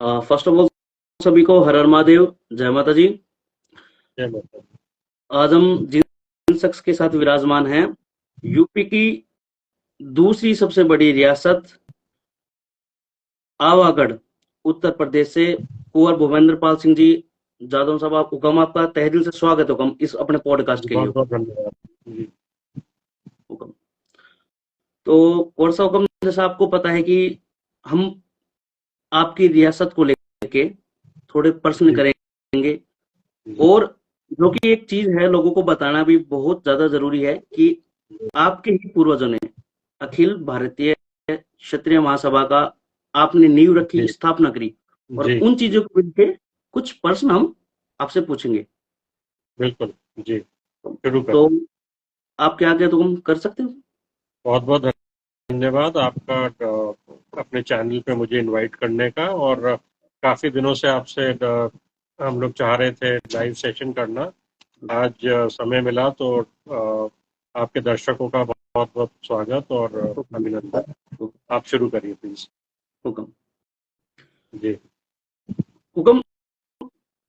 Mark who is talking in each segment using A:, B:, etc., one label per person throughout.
A: First of all सभी को हर हर महादेव, जय माता जी।
B: जय माता दी।
A: आज हम जिन शख्स के साथ विराजमान हैं, यूपी की दूसरी सबसे बड़ी रियासत आवागढ़, उत्तर प्रदेश से कुंवर भूपेंद्र पाल सिंह जी जादव साहब, आप हुक्म, आपका तहे दिल से स्वागत है हुक्म इस अपने पॉडकास्ट के लिए
B: बहुत बहुत धन्यवाद जी।
A: हुक्म। तो कौन सा हुक्म, जैसा आपको पता है कि हम आपकी रियासत को लेके थोड़े प्रश्न
B: जी
A: करेंगे,
B: जी
A: और जो कि एक चीज है लोगों को बताना भी बहुत ज्यादा जरूरी है कि आपके ही पूर्वजों ने अखिल भारतीय क्षत्रिय महासभा का आपने नींव रखी,
B: जी
A: स्थापना करी, और
B: जी
A: उन चीजों को लेके कुछ प्रश्न हम आपसे पूछेंगे।
B: बिल्कुल। जी शुरू
A: तो
B: करें।
A: आप क्या कहते हो, हम कर सकते हो?
B: बहुत बहुत धन्यवाद आपका अपने चैनल पे मुझे इनवाइट करने का। और काफ़ी दिनों से आपसे हम लोग चाह रहे थे लाइव सेशन करना। आज समय मिला तो आपके दर्शकों का बहुत बहुत स्वागत और
A: हुक्म,
B: अभिनंदन।
A: हुक्म,
B: आप शुरू करिए प्लीज।
A: हुक्म।
B: जी
A: हुक्म,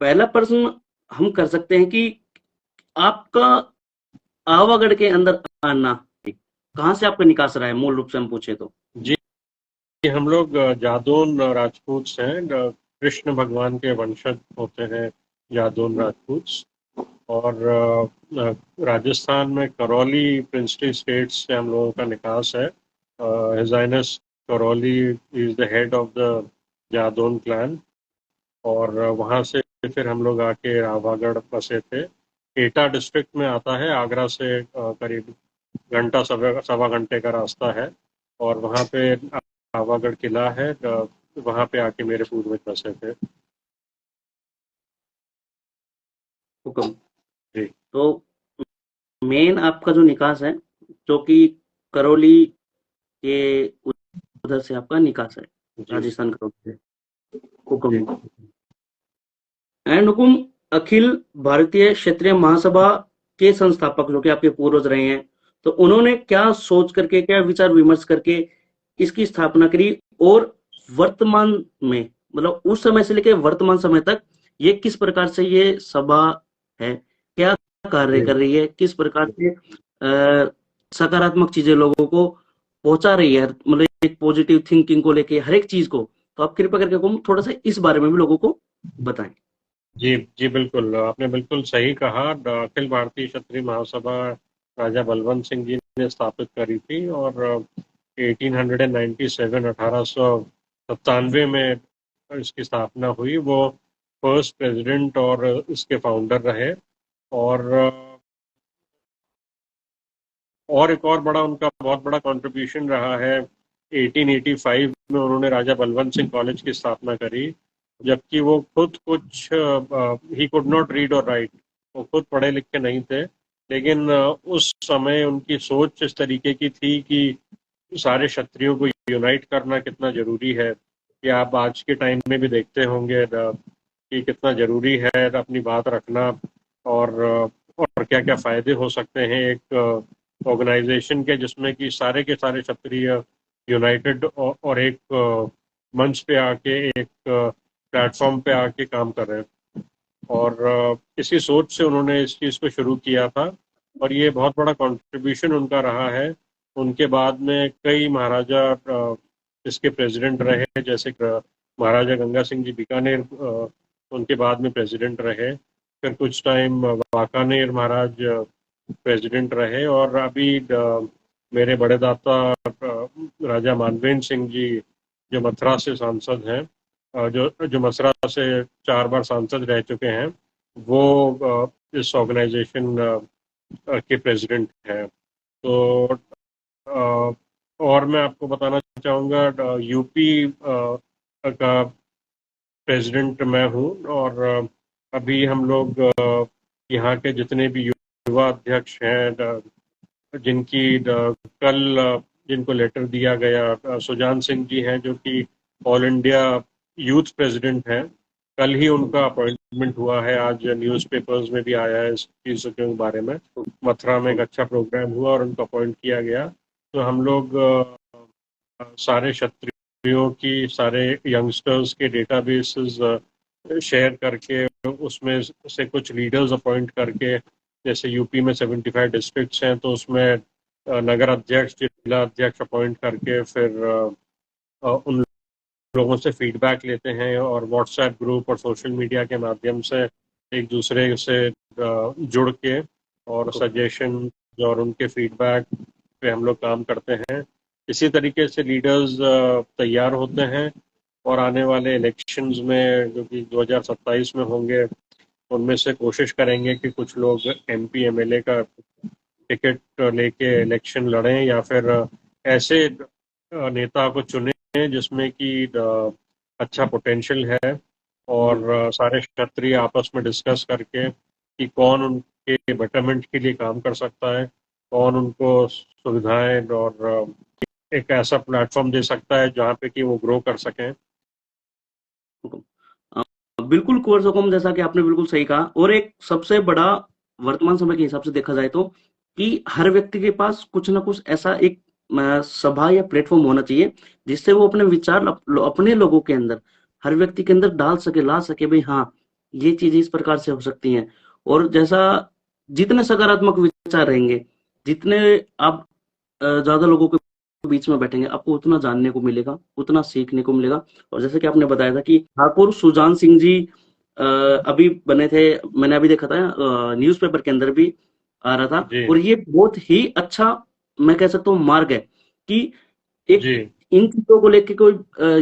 A: पहला प्रश्न हम कर सकते हैं कि आपका आवागढ़ के अंदर आना कहाँ से आपका निकास रहा है, मूल रूप से हम पूछे तो?
B: जी हम लोग जादौन राजपूत हैं। कृष्ण भगवान के वंशज होते हैं जादौन राजपूत। और राजस्थान में करौली प्रिंसली स्टेट से हम लोगों का निकास है। His highness Karauli is the head of the Jadaun clan. और वहाँ से फिर हम लोग आके आवागढ़ बसे थे। एटा डिस्ट्रिक्ट में आता है, आगरा से करीब घंटा सवा सवा घंटे का रास्ता है। और वहाँ पे आवागढ़ किला है। वहाँ पे आके मेरे पूर्वज बसे थे।
A: हुक्म।
B: जी
A: तो मेन आपका जो निकास है, जो कि करौली के उधर से आपका निकास है,
B: जी
A: राजस्थान करौली से।
B: जी
A: हुक्म। एंड हुकुम, अखिल भारतीय क्षेत्रीय महासभा के संस्थापक जो कि आपके पूर्वज रहे हैं, तो उन्होंने क्या सोच करके, क्या विचार विमर्श करके इसकी स्थापना करी, और वर्तमान में, मतलब उस समय से लेकर वर्तमान समय तक ये किस प्रकार से ये सभा है, क्या कार्य
B: जी
A: कर रही है, किस प्रकार से सकारात्मक चीजें लोगों को पहुंचा रही है, मतलब एक पॉजिटिव थिंकिंग को लेके हर एक चीज को। तो आप कृपया करके हुकुम थोड़ा सा इस बारे में भी लोगों को बताएं।
B: जी जी बिल्कुल, आपने बिल्कुल सही कहा। अखिल भारतीय क्षत्रिय महासभा राजा बलवंत सिंह जी ने स्थापित करी थी। और 1897 1897 में इसकी स्थापना हुई। वो फर्स्ट प्रेसिडेंट और इसके फाउंडर रहे। और एक और बड़ा उनका बहुत बड़ा कंट्रीब्यूशन रहा है। 1885 में उन्होंने राजा बलवंत सिंह कॉलेज की स्थापना करी। जबकि वो खुद कुछ ही कुड नॉट रीड और राइट, वो खुद पढ़े लिखे नहीं थे। लेकिन उस समय उनकी सोच इस तरीके की थी कि सारे क्षत्रियों को यूनाइट करना कितना जरूरी है। कि आप आज के टाइम में भी देखते होंगे कि कितना जरूरी है अपनी बात रखना। और क्या क्या फायदे हो सकते हैं एक ऑर्गेनाइजेशन के जिसमें कि सारे के सारे क्षत्रिय यूनाइटेड और एक मंच पे आके, एक प्लेटफॉर्म पे आके काम कर रहे हैं। और इसी सोच से उन्होंने इस चीज़ को शुरू किया था। और ये बहुत बड़ा कंट्रीब्यूशन उनका रहा है। उनके बाद में कई महाराजा इसके प्रेसिडेंट रहे, जैसे महाराजा गंगा सिंह जी बीकानेर उनके बाद में प्रेसिडेंट रहे। फिर कुछ टाइम वाकानेर महाराज प्रेसिडेंट रहे। और अभी मेरे बड़े दाता राजा मानवेंद्र सिंह जी, जो मथुरा से सांसद हैं, जो मथुरा से 4 बार सांसद रह चुके हैं, वो इस ऑर्गेनाइजेशन के प्रेसिडेंट हैं। तो और मैं आपको बताना चाहूँगा, यूपी का प्रेसिडेंट मैं हूँ। और अभी हम लोग यहाँ के जितने भी युवा अध्यक्ष हैं, कल जिनको लेटर दिया गया, सुजान सिंह जी हैं जो कि ऑल इंडिया यूथ प्रेसिडेंट हैं। कल ही उनका अपॉइंटमेंट हुआ है। आज न्यूज़पेपर्स में भी आया है इस चीज़ के बारे में। मथुरा में एक अच्छा प्रोग्राम हुआ और उनको अपॉइंट किया गया। तो हम लोग सारे क्षत्रिय नौकरियों की सारे यंगस्टर्स के डेटाबेसेस शेयर करके उसमें से कुछ लीडर्स अपॉइंट करके, जैसे यूपी में 75 डिस्ट्रिक्ट्स हैं तो उसमें नगर अध्यक्ष, जिला अध्यक्ष अपॉइंट करके फिर उन लोगों से फीडबैक लेते हैं और व्हाट्सएप ग्रुप और सोशल मीडिया के माध्यम से एक दूसरे से जुड़ के और सजेशन और उनके फीडबैक पे हम लोग काम करते हैं। इसी तरीके से लीडर्स तैयार होते हैं और आने वाले इलेक्शंस में जो कि 2027 में होंगे उनमें से कोशिश करेंगे कि कुछ लोग एमपी एमएलए का टिकट लेके इलेक्शन लड़ें या फिर ऐसे नेता को चुने जिसमें कि अच्छा पोटेंशियल है और सारे क्षत्रिय आपस में डिस्कस करके कि कौन उनके बेटरमेंट के लिए काम कर सकता है, कौन उनको सुविधाएं और एक ऐसा प्लेटफॉर्म दे सकता है जहाँ पे कि वो ग्रो कर सकें।
A: बिल्कुल कुंवर हुकुम, जैसा कि आपने बिल्कुल सही कहा। और एक सबसे बड़ा वर्तमान समय के हिसाब से देखा जाए तो कि हर व्यक्ति के पास कुछ ना कुछ ऐसा एक सभा या प्लेटफॉर्म होना चाहिए जिससे वो अपने विचार अपने लोगों के अंदर, हर व्यक्ति के अंदर डाल सके, ला सके, भाई हाँ ये चीजें इस प्रकार से हो सकती हैं। और जैसा जितने सकारात्मक विचार रहेंगे, जितने आप ज्यादा लोगों के बीच में बैठेंगे, आपको उतना जानने को मिलेगा, उतना सीखने को मिलेगा। और जैसे कि आपने बताया था कि ठाकुर सुजान सिंह जी अभी बने थे, मैंने अभी देखा था न्यूज़पेपर के अंदर भी आ रहा था।
B: जी
A: और ये बहुत ही अच्छा, मैं कह सकता हूँ, मार्ग है कि एक
B: जी
A: इन चीजों को लेके कोई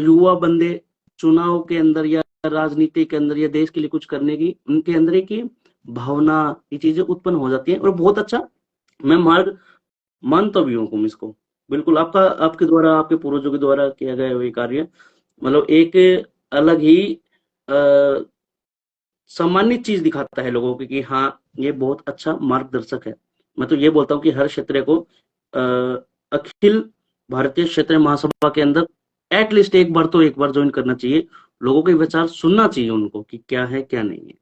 A: युवा बंदे चुनाव के अंदर या राजनीति के अंदर या देश के लिए कुछ करने की उनके अंदर एक ही भावना, ये चीजें उत्पन्न हो जाती हैं। और बहुत अच्छा मैं मार्ग मानता भी हूँ इसको। बिल्कुल आपका, आपके द्वारा, आपके पूर्वजों के द्वारा किया गया ये कार्य मतलब एक अलग ही सम्मानित चीज दिखाता है लोगों की कि हाँ ये बहुत अच्छा मार्गदर्शक है। मैं तो ये बोलता हूँ कि हर क्षेत्र को अखिल भारतीय क्षेत्रीय महासभा के अंदर एटलीस्ट एक बार तो एक बार ज्वाइन करना चाहिए। लोगों के विचार सुनना चाहिए उनको कि क्या है क्या नहीं है।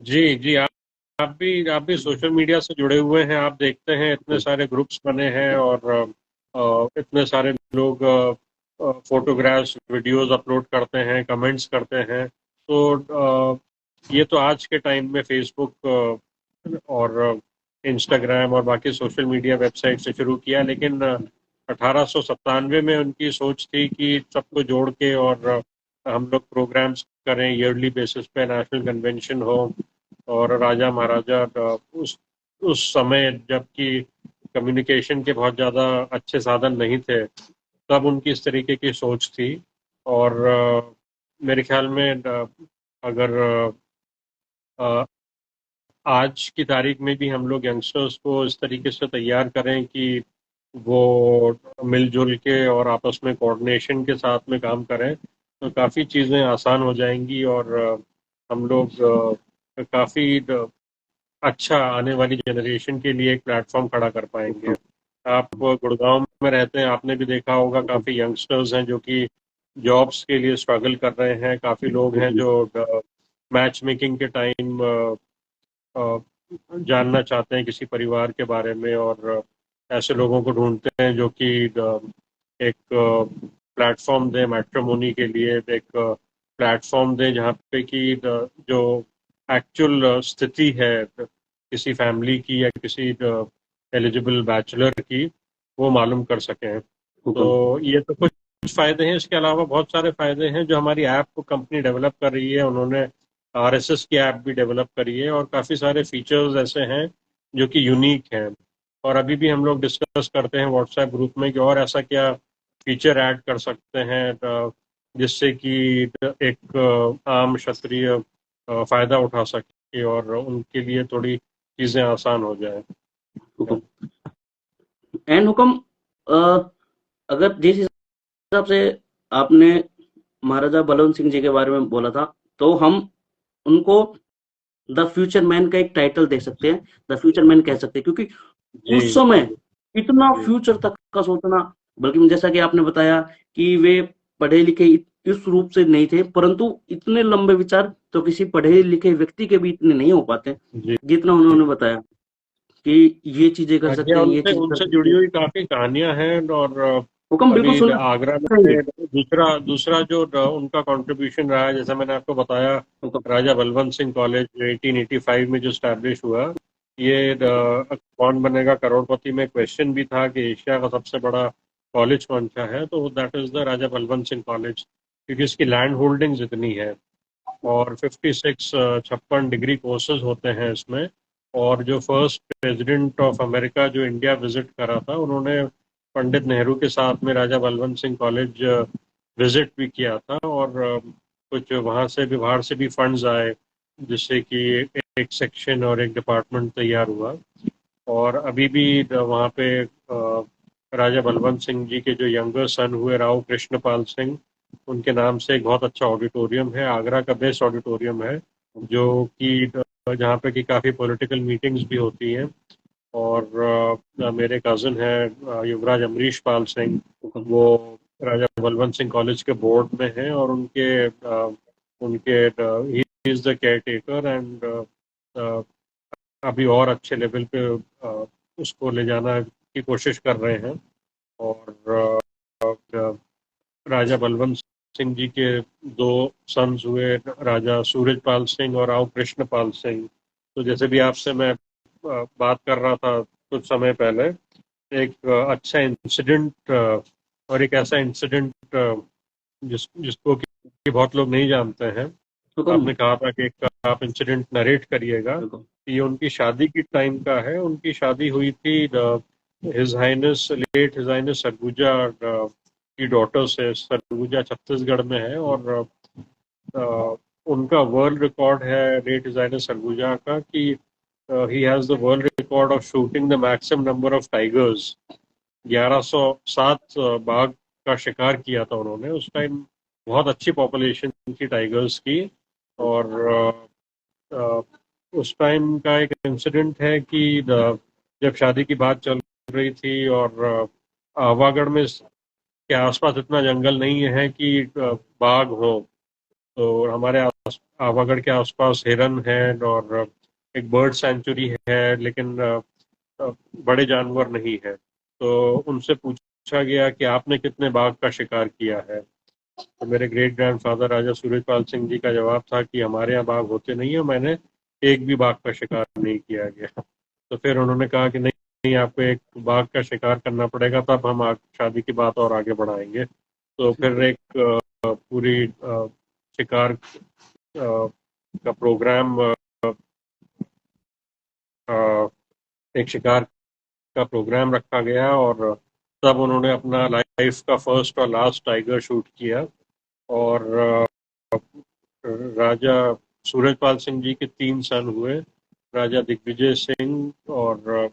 B: जी जी। आप भी सोशल मीडिया से जुड़े हुए हैं, आप देखते हैं इतने सारे ग्रुप्स बने हैं और इतने सारे लोग फोटोग्राफ्स वीडियोस अपलोड करते हैं, कमेंट्स करते हैं। तो ये तो आज के टाइम में फेसबुक और इंस्टाग्राम और बाकी सोशल मीडिया वेबसाइट से शुरू किया, लेकिन 1897 में उनकी सोच थी कि सबको जोड़ के और हम लोग प्रोग्राम्स करें, ईयरली बेसिस पे नेशनल कन्वेंशन हो। और राजा महाराजा उस समय जबकि कम्युनिकेशन के बहुत ज़्यादा अच्छे साधन नहीं थे, तब उनकी इस तरीके की सोच थी। और मेरे ख्याल में अगर आज की तारीख में भी हम लोग यंगस्टर्स को इस तरीके से तैयार करें कि वो मिलजुल के और आपस में कोऑर्डिनेशन के साथ में काम करें, तो काफ़ी चीज़ें आसान हो जाएंगी और हम लोग काफ़ी अच्छा आने वाली जनरेशन के लिए एक प्लेटफॉर्म खड़ा कर पाएंगे। आप गुड़गांव में रहते हैं, आपने भी देखा होगा काफ़ी यंगस्टर्स हैं जो कि जॉब्स के लिए स्ट्रगल कर रहे हैं। काफ़ी लोग हैं जो मैच मेकिंग के टाइम जानना चाहते हैं किसी परिवार के बारे में और ऐसे लोगों को ढूंढते हैं जो कि एक प्लेटफॉर्म दें मैट्रिमोनी के लिए, एक प्लेटफॉर्म दें जहाँ पे कि जो एक्चुअल स्थिति है किसी फैमिली की या किसी एलिजिबल बैचलर की, वो मालूम कर सकें। तो ये तो कुछ फ़ायदे हैं, इसके अलावा बहुत सारे फ़ायदे हैं जो हमारी ऐप को कंपनी डेवलप कर रही है। उन्होंने आरएसएस की ऐप भी डेवलप करी है और काफ़ी सारे फीचर्स ऐसे हैं जो कि यूनिक हैं। और अभी भी हम लोग डिस्कस करते हैं व्हाट्सएप ग्रुप में कि और ऐसा क्या फीचर ऐड कर सकते हैं जिससे कि एक आम क्षत्रिय फ़ायदा उठा सके और उनके लिए थोड़ी चीज़ें आसान हो जाए।
A: एंड हुक्म, अगर जिस हिसाब से आपने महाराजा बलवंत सिंह जी के बारे में बोला था, तो हम उनको द फ्यूचर मैन का एक टाइटल दे सकते हैं, द फ्यूचर मैन कह सकते हैं, क्योंकि उस समय इतना फ्यूचर तक का सोचना, बल्कि जैसा कि आपने बताया कि वे पढ़े लिखे इस रूप से नहीं थे, परंतु इतने लंबे विचार तो किसी पढ़े लिखे व्यक्ति के भी इतने नहीं हो पाते जितना उन्होंने बताया कि ये चीजें कर सकते हैं, ये चीजें कर
B: उनसे
A: सकते
B: जुड़ी
A: हैं।
B: हुई काफ़ी कहानियां हैं और
A: हुक्म बिल्कुल
B: अभी
A: सुनना
B: आगरा
A: चाहेंगे।
B: में दूसरा दूसरा जो उनका कंट्रीब्यूशन रहा है, जैसा मैंने आपको बताया,
A: हुक्म।
B: राजा बलवंत सिंह कॉलेज 1885 में जो स्टैब्लिश हुआ, ये कौन बनेगा करोड़पति में क्वेश्चन भी था कि एशिया का सबसे बड़ा कॉलेज कौन सा है, तो that is the Raja Balwant Singh college, क्योंकि इसकी लैंड होल्डिंग्स इतनी है। और 56 56 डिग्री कोर्सेज होते हैं इसमें। और जो फर्स्ट प्रेसिडेंट ऑफ अमेरिका जो इंडिया विजिट करा था, उन्होंने पंडित नेहरू के साथ में राजा बलवंत सिंह कॉलेज विजिट भी किया था। और कुछ वहाँ से भी, बाहर से भी फंड्स आए, जिससे कि एक सेक्शन और एक डिपार्टमेंट तैयार हुआ। और अभी भी वहाँ पे राजा बलवंत सिंह जी के जो यंगर सन हुए राव कृष्णपाल सिंह, उनके नाम से एक बहुत अच्छा ऑडिटोरियम है, आगरा का बेस्ट ऑडिटोरियम है, जो कि जहाँ पे कि काफ़ी पॉलिटिकल मीटिंग्स भी होती हैं। और मेरे कज़न है युवराज अमरीश पाल सिंह,
A: हुक्म।
B: वो राजा बलवंत सिंह कॉलेज के बोर्ड में हैं, और उनके he is the care taker, and अभी और अच्छे लेवल पे उसको ले जाना की कोशिश कर रहे हैं। और राजा बलवंत सिंह जी के दो सन्स हुए, राजा सूरजपाल सिंह और राव कृष्णपाल सिंह। तो जैसे भी आपसे मैं बात कर रहा था कुछ समय पहले, एक अच्छा इंसिडेंट, और एक ऐसा इंसिडेंट जिसको कि बहुत लोग नहीं जानते हैं।
A: हुक्म।
B: आपने कहा था कि एक आप इंसिडेंट नरेट करिएगा।
A: बिल्कुल।
B: ये उनकी शादी की टाइम का है। उनकी शादी हुई थी his highness late his highness Surguja की डॉटर से। सरगुजा छत्तीसगढ़ में है, और उनका वर्ल्ड रिकॉर्ड है लेट हिज हाइनेस सरगुजा का कि he has the world record of shooting the maximum number of tigers. 1107 बाघ का शिकार किया था उन्होंने उस टाइम। बहुत अच्छी पॉपुलेशन थी टाइगर्स की। और अ, उस टाइम का एक इंसिडेंट है कि जब शादी की बात चल रही थी, और आवागढ़ में के आसपास इतना जंगल नहीं है कि बाघ हो। तो हमारे आवागढ़ के आसपास हिरन है, और एक बर्ड सेंचुरी है, लेकिन बड़े जानवर नहीं है। तो उनसे पूछा गया कि आपने कितने बाघ का शिकार किया है। तो मेरे ग्रेट ग्रैंडफादर राजा सूरजपाल सिंह जी का जवाब था कि हमारे यहाँ बाघ होते नहीं है, मैंने एक भी बाघ का शिकार नहीं किया गया। तो फिर उन्होंने कहा कि नहीं नहीं, आपको एक बाघ का शिकार करना पड़ेगा, तब हम शादी की बात और आगे बढ़ाएंगे। तो फिर एक पूरी शिकार का प्रोग्राम, एक शिकार का प्रोग्राम रखा गया, और तब उन्होंने अपना लाइफ का फर्स्ट और लास्ट टाइगर शूट किया। और राजा सूरजपाल सिंह जी के 3 सन हुए, राजा दिग्विजय सिंह और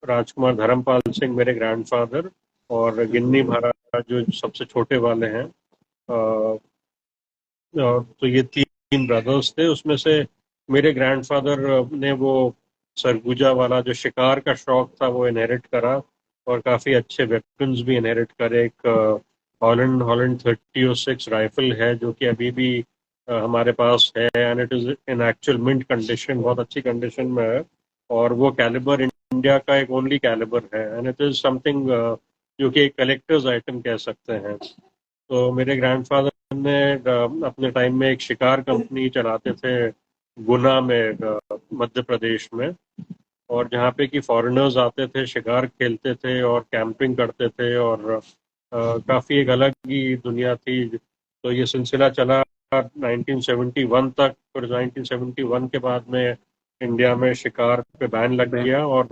B: राजकुमार धर्मपाल सिंह मेरे ग्रैंडफादर, और गिन्नी महाराज जो सबसे छोटे वाले हैं। तो ये 3 ब्रदर्स थे। उसमें से मेरे ग्रैंडफादर ने वो सरगुजा वाला जो शिकार का शौक था वो इनहेरिट करा, और काफ़ी अच्छे वेपन्स भी इनहेरिट करे। एक हॉलैंड हॉलैंड 3006 राइफल है, जो कि अभी भी हमारे पास है, and it is in actual mint condition, बहुत अच्छी कंडीशन में है। और वो कैलिबर इंडिया का एक ओनली कैलिबर है, एंड इट इज़ समथिंग जो कि एक कलेक्टर्स आइटम कह सकते हैं। तो मेरे ग्रैंडफादर ने अपने टाइम में एक शिकार कंपनी चलाते थे गुना में, मध्य प्रदेश में। और जहाँ पे कि फॉरेनर्स आते थे, शिकार खेलते थे और कैंपिंग करते थे, और काफ़ी एक अलग ही दुनिया थी। तो ये सिलसिला चला 1971 तक। फिर 1971 के बाद में इंडिया में शिकार पे बैन लग गया। और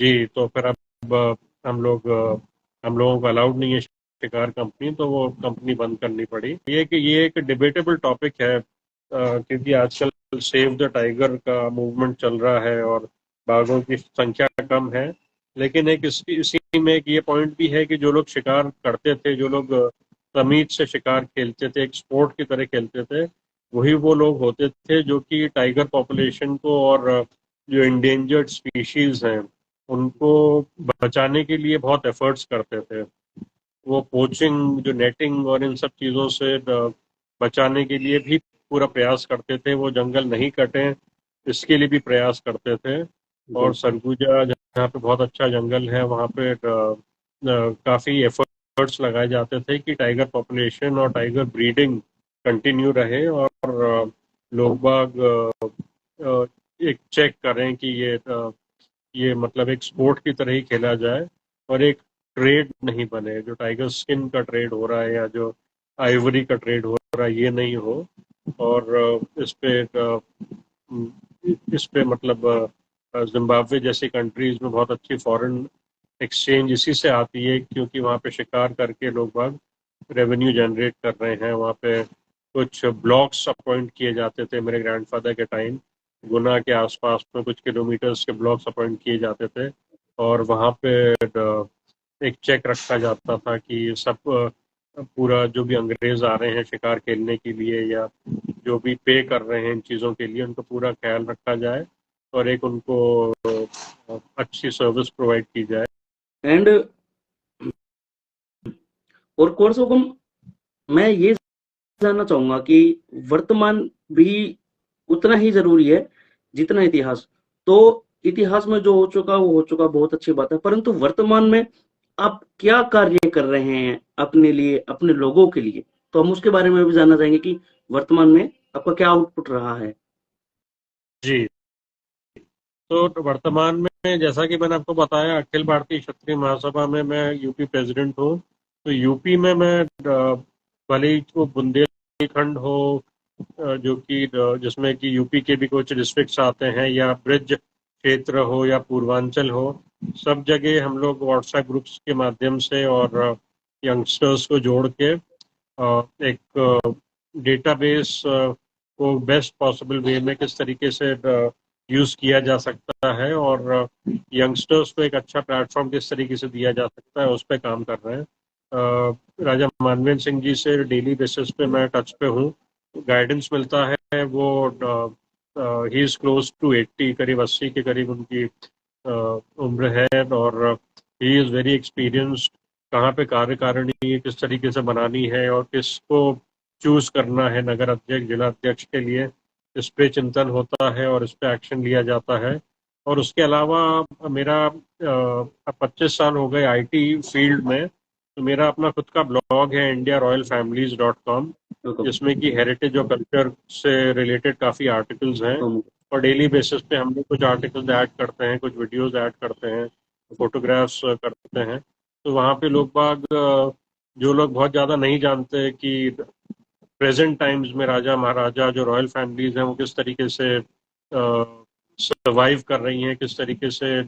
B: जी, तो फिर अब हम लोगों को अलाउड नहीं है शिकार कंपनी, तो वो कंपनी बंद करनी पड़ी। ये एक डिबेटेबल टॉपिक है, क्योंकि आजकल सेव द टाइगर का मूवमेंट चल रहा है, और बाघों की संख्या कम है। लेकिन एक इसी में एक ये पॉइंट भी है कि जो लोग शिकार करते थे, जो लोग तमीज से शिकार खेलते थे, एक स्पोर्ट की तरह खेलते थे, वही वो लोग होते थे जो कि टाइगर पॉपुलेशन को और जो इंडेंजर्ड स्पीशीज हैं उनको बचाने के लिए बहुत एफर्ट्स करते थे। वो पोचिंग, जो नेटिंग और इन सब चीज़ों से बचाने के लिए भी पूरा प्रयास करते थे। वो जंगल नहीं कटे, इसके लिए भी प्रयास करते थे। और
A: जी।
B: सरगुजा जहाँ पे बहुत अच्छा जंगल है, वहाँ पे काफ़ी एफर्ट एफर्ट्स लगाए जाते थे कि टाइगर पॉपुलेशन और टाइगर ब्रीडिंग कंटिन्यू रहे, और लोग बाग एक चेक करें कि ये मतलब एक स्पोर्ट की तरह ही खेला जाए, और एक ट्रेड नहीं बने, जो टाइगर स्किन का ट्रेड हो रहा है या जो आइवरी का ट्रेड हो रहा है ये नहीं हो। और इस पे मतलब जिम्बाब्वे जैसी कंट्रीज में बहुत अच्छी फॉरेन एक्सचेंज इसी से आती है, क्योंकि वहाँ पे शिकार करके लोग बाग रेवेन्यू जनरेट कर रहे हैं। वहाँ पे कुछ ब्लॉक्स अपॉइंट किए जाते थे मेरे ग्रैंडफादर के टाइम, गुना के आसपास में कुछ किलोमीटर्स के ब्लॉक्स अपॉइंट किए जाते थे, और वहाँ पे एक चेक रखा जाता था कि सब पूरा जो भी अंग्रेज आ रहे हैं शिकार खेलने के लिए या जो भी पे कर रहे हैं इन चीज़ों के लिए, उनका पूरा ख्याल रखा जाए और एक उनको अच्छी सर्विस प्रोवाइड की जाए।
A: एंड और कोर्स हुक्म, मैं ये जानना चाहूंगा कि वर्तमान भी उतना ही जरूरी है जितना इतिहास। तो इतिहास में जो हो चुका वो हो चुका, बहुत अच्छी बात है, परंतु वर्तमान में आप क्या कार्य कर रहे हैं अपने लिए, अपने लोगों के लिए, तो हम उसके बारे में भी जानना चाहेंगे कि वर्तमान में आपका क्या आउटपुट रहा है।
B: जी, तो वर्तमान में जैसा कि मैंने आपको बताया, अखिल भारतीय क्षत्रिय महासभा में मैं यूपी प्रेसिडेंट हूँ। तो यूपी में मैं भले ही वो बुंदेलखंड हो, जो कि जिसमें कि यूपी के भी कुछ डिस्ट्रिक्ट्स आते हैं, या ब्रिज क्षेत्र हो या पूर्वांचल हो, सब जगह हम लोग व्हाट्सएप ग्रुप्स के माध्यम से और यंगस्टर्स को जोड़ के एक डेटाबेस को बेस्ट पॉसिबल वे में किस तरीके से यूज़ किया जा सकता है, और यंगस्टर्स को एक अच्छा प्लेटफॉर्म किस तरीके से दिया जा सकता है, उस पर काम कर रहे हैं। राजा मानवेंद्र सिंह जी से डेली बेसिस पे मैं टच पे हूँ, गाइडेंस मिलता है। वो ही इज़ क्लोज टू 80, करीब 80 के करीब उनकी उम्र है, और ही इज़ वेरी एक्सपीरियंस्ड। कहाँ पे कार्यकारिणी किस तरीके से बनानी है और किसको चूज करना है नगर अध्यक्ष, जिला अध्यक्ष के लिए, इस पे चिंतन होता है और इस पे एक्शन लिया जाता है। और उसके अलावा मेरा 25 साल हो गए आईटी फील्ड में, तो मेरा अपना खुद का ब्लॉग है indiaroyalfamilies.com, जिसमें कि हेरिटेज और कल्चर से रिलेटेड काफ़ी आर्टिकल्स हैं, और डेली बेसिस पे हम लोग कुछ आर्टिकल्स ऐड करते हैं, कुछ वीडियोस ऐड करते हैं, फोटोग्राफ्स करते हैं। तो वहाँ पे लोग बाग जो लोग बहुत ज़्यादा नहीं जानते कि प्रेजेंट टाइम्स में राजा महाराजा जो रॉयल फैमिलीज हैं वो किस तरीके से सर्वाइव कर रही हैं, किस तरीके से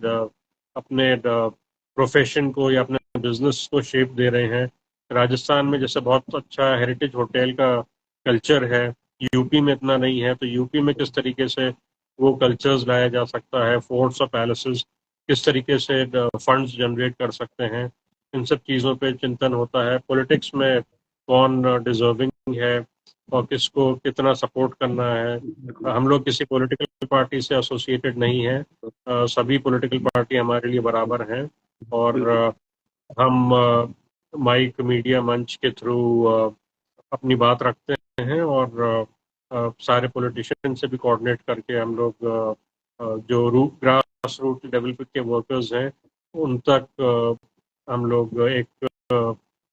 B: अपने प्रोफेशन को या अपने बिजनेस को शेप दे रहे हैं। राजस्थान में जैसे बहुत अच्छा हेरिटेज होटल का कल्चर है, यूपी में इतना नहीं है, तो यूपी में किस तरीके से वो कल्चर्स लाया जा सकता है, फोर्ट्स और पैलेसेस किस तरीके से फंड्स जनरेट कर सकते हैं, इन सब चीज़ों पे चिंतन होता है। पॉलिटिक्स में कौन डिजर्विंग है और किसको कितना सपोर्ट करना है। हम लोग किसी पॉलिटिकल पार्टी से एसोसिएटेड नहीं है, सभी पॉलिटिकल पार्टी हमारे लिए बराबर हैं, और हम माइक मीडिया मंच के थ्रू अपनी बात रखते हैं, और सारे पॉलिटिशियन से भी कोऑर्डिनेट करके हम लोग जो ग्रास रूट लेवल के वर्कर्स हैं उन तक हम लोग एक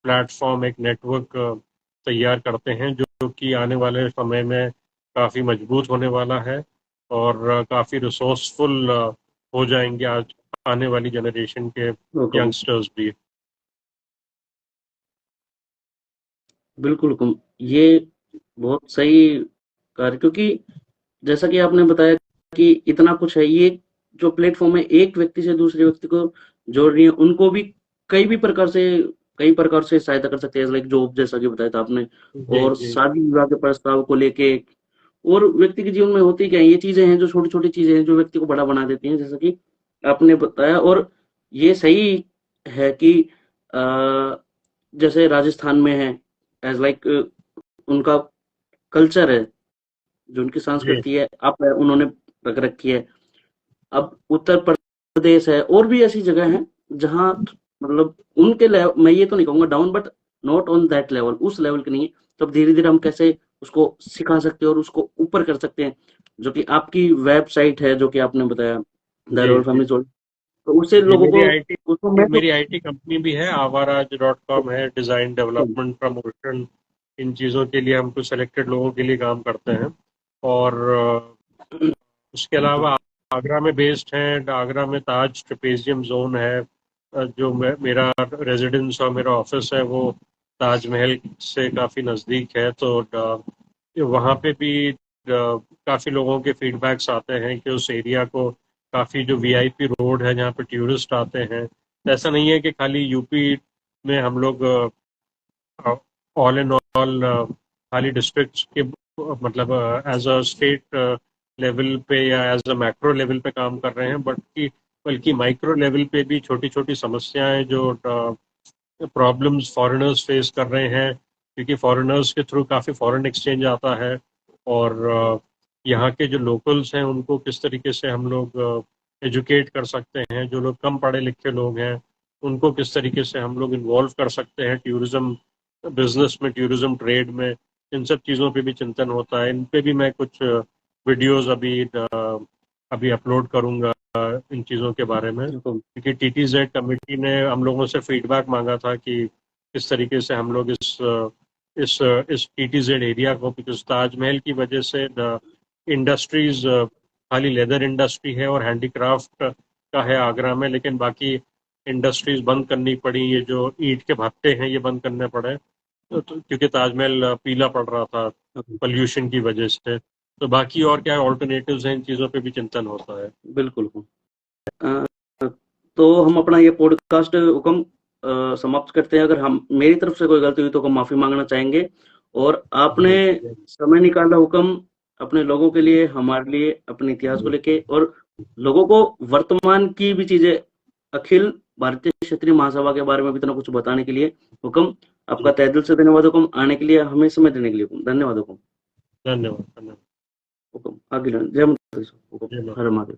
B: प्लेटफॉर्म, एक नेटवर्क तैयार करते हैं, जो कि आने वाले समय में काफ़ी मजबूत होने वाला है, और काफ़ी रिसोर्सफुल हो जाएंगे आज आने वाली जनरेशन के यंगस्टर्स भी।
A: बिल्कुल ये बहुत सही कार्य, क्योंकि जैसा कि आपने बताया कि इतना कुछ है, ये जो प्लेटफॉर्म है एक व्यक्ति से दूसरे व्यक्ति को जोड़ रही है, उनको भी कई प्रकार से सहायता कर सकते हैं, लाइक जॉब जैसा कि बताया था आपने,
B: जी
A: और
B: जी
A: शादी विवाह के प्रस्ताव को लेके, और व्यक्ति के जीवन में होती क्या है, ये चीजें हैं जो छोटी छोटी चीजें हैं जो व्यक्ति को बड़ा बना देती हैं, जैसा कि आपने बताया। और ये सही है कि जैसे राजस्थान में है, एज लाइक उनका कल्चर है, जो उनकी
B: जी
A: संस्कृति है, अब उन्होंने रख रखी है। अब उत्तर प्रदेश है, और भी ऐसी जगह हैं जहाँ मतलब उनके लेवल, मैं ये तो नहीं कहूंगा down, but not on that level, उस लेवल के नहीं है। तो अब धीरे धीरे हम कैसे उसको सिखा सकते हैं और उसको ऊपर कर सकते हैं, जो कि आपकी वेबसाइट है, जो कि आपने बताया द
B: जी
A: रॉयल
B: जी
A: फैमिली। तो उससे
B: जी,
A: लोगों को उसको मैं तो
B: मेरी आईटी कंपनी भी है, आवाराज.com है, डिजाइन डेवलपमेंट प्रमोशन, इन चीज़ों के लिए हम कुछ सेलेक्टेड लोगों के लिए काम करते हैं। और उसके अलावा आगरा में बेस्ड हैं, आगरा में ताज ट्रेपेजियम जोन है, जो मेरा रेजिडेंस और मेरा ऑफिस है वो ताजमहल से काफ़ी नज़दीक है। तो वहाँ पे भी काफ़ी लोगों के फीडबैक्स आते हैं कि उस एरिया को काफ़ी, जो वीआईपी रोड है जहाँ पे टूरिस्ट आते हैं, तो ऐसा नहीं है कि खाली यूपी में हम लोग ऑल इन ऑल खाली डिस्ट्रिक्ट्स के मतलब एज अ स्टेट लेवल पे या एज अ मैक्रो लेवल पे काम कर रहे हैं, बल्कि माइक्रो लेवल पे भी छोटी छोटी समस्याएं जो प्रॉब्लम्स फॉरेनर्स फेस कर रहे हैं, क्योंकि फॉरेनर्स के थ्रू काफ़ी फॉरेन एक्सचेंज आता है। और यहाँ के जो लोकल्स हैं उनको किस तरीके से हम लोग एजुकेट कर सकते हैं, जो लोग कम पढ़े लिखे लोग हैं उनको किस तरीके से हम लोग इन्वॉल्व कर सकते हैं टूरिज्म बिजनेस में, टूरिज्म ट्रेड में, इन सब चीज़ों पे भी चिंतन होता है। इन पे भी मैं कुछ वीडियोस अभी अपलोड करूँगा इन चीज़ों के बारे में,
A: बिल्कुल
B: क्योंकि टीटीजेड कमेटी ने हम लोगों से फीडबैक मांगा था कि किस तरीके से हम लोग इस टीटीजेड एरिया को, बिकॉज ताजमहल की वजह से इंडस्ट्रीज खाली लेदर इंडस्ट्री है और हैंडीक्राफ्ट का है आगरा में, लेकिन बाकी इंडस्ट्रीज बंद करनी पड़ी। ये जो ईंट के भट्टे हैं ये बंद करने पड़े, क्योंकि ताजमहल पीला पड़ रहा था पोल्यूशन की वजह से। तो बाकी और क्या ऑल्टरनेटिव्स हैं, इन चीज़ों पे भी चिंतन होता है।
A: बिल्कुल। अ, तो हम अपना ये पॉडकास्ट हुक्म समाप्त करते हैं। अगर हम मेरी तरफ से कोई गलती हुई तो हम माफी मांगना चाहेंगे। और आपने समय निकाला हुक्म अपने लोगों के लिए, हमारे लिए, अपने इतिहास को लेके, और लोगों को वर्तमान की भी चीजें, अखिल भारतीय क्षेत्रीय महासभा के बारे में भी इतना कुछ बताने के लिए हुक्म, आपका तहे दिल से धन्यवाद हुक्म। आने के लिए, हमें समय देने के लिए हुक्म, धन्यवाद हुक्म।
B: धन्यवाद। धन्यवाद।
A: हुक्म आगे जय माता दी हुक्म।
B: जय माता।
A: हर महादेव।